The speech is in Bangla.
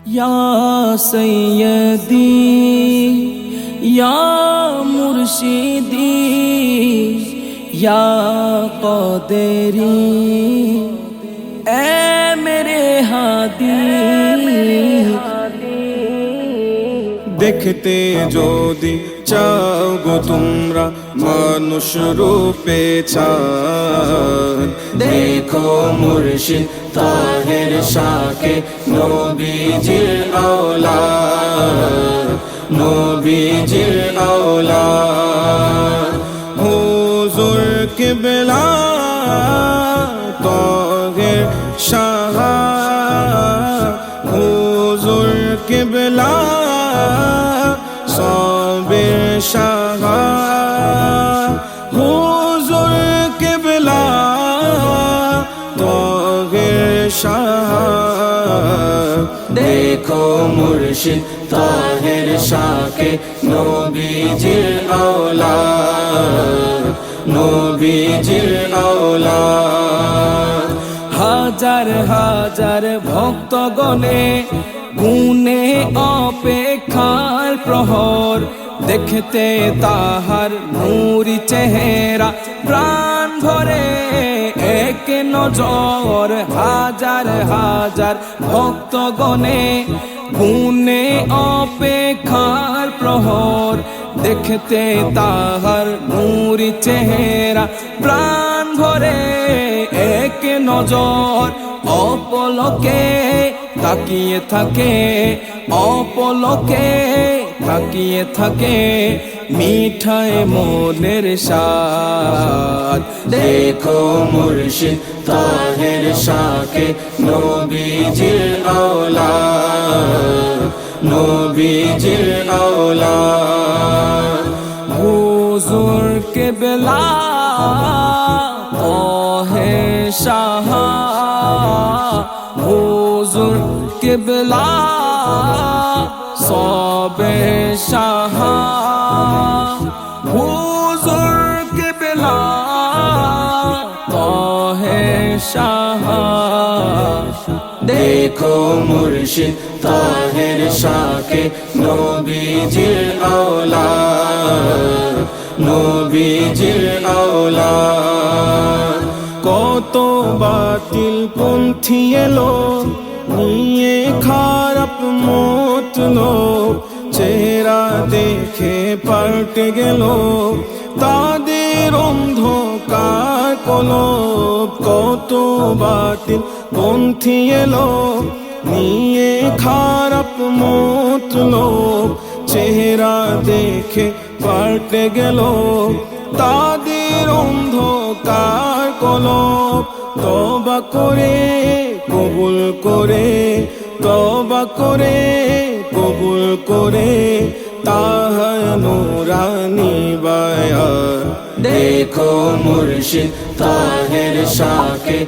या सैयदी या मुर्शिदी या क़ादिरी ऐ मेरे हादी। দেখতে যদি চাও গো তোমরা মানুষ রূপে চাঁদ, देखो मुर्शिद ताहिर शाके नबीजिर औलाद, नबीजिर औलाद। হুজুর কিবলা তাহির শাহ, হুজুর কিবলা সাবির শাহ, হুজুর কিবলা তাহির শাহ। देखो मुर्शिद ताहिर शाके नबीजिर औलाद, नबीजिर औलाद। হাজার হাজার ভক্তগণে গুণে অপেক্ষার প্রহর, দেখতে তাহার নূরি চেহারা প্রাণ ভরে এক নজর। হাজার হাজার ভক্তগণে গুণে অপেক্ষার প্রহর, দেখতে তাহার নূরি চেহারা প্রাণ ভরে এক নজর। অপলকে তাকিয়ে থাকে, অপলকে তাকিয়ে থাকে মিঠায় মনের স্বাদ। দেখো মুর্শিদ তাহির শাকে নবীজির औलाद, নবীজির औलाद। হুজুর কিবলা তাহির শাহ, হুজুর কিবলা সাবির শাহ, হুজুর কিবলা তাহির শাহ। देखो मुर्शिद ताहिर शाके नबीजिर औलाद, नबीजिर औलाद। কত বাতিল পন্থী এলো নিয়ে খারাপ মতলো, চেহারা দেখে পাল্টে গেল তাদের অন্ধকার কলব। কত বাতিল পন্থী এলো নিয়ে খারাপ মতলো, চেহারা দেখে পাল্টে গেল তাদের অন্ধকার কলব। তওবা করে কবুল করে, তওবা করে কবুল করে তাহার নূরানি বায়াত। देखो मुर्शिद ताहिर शाके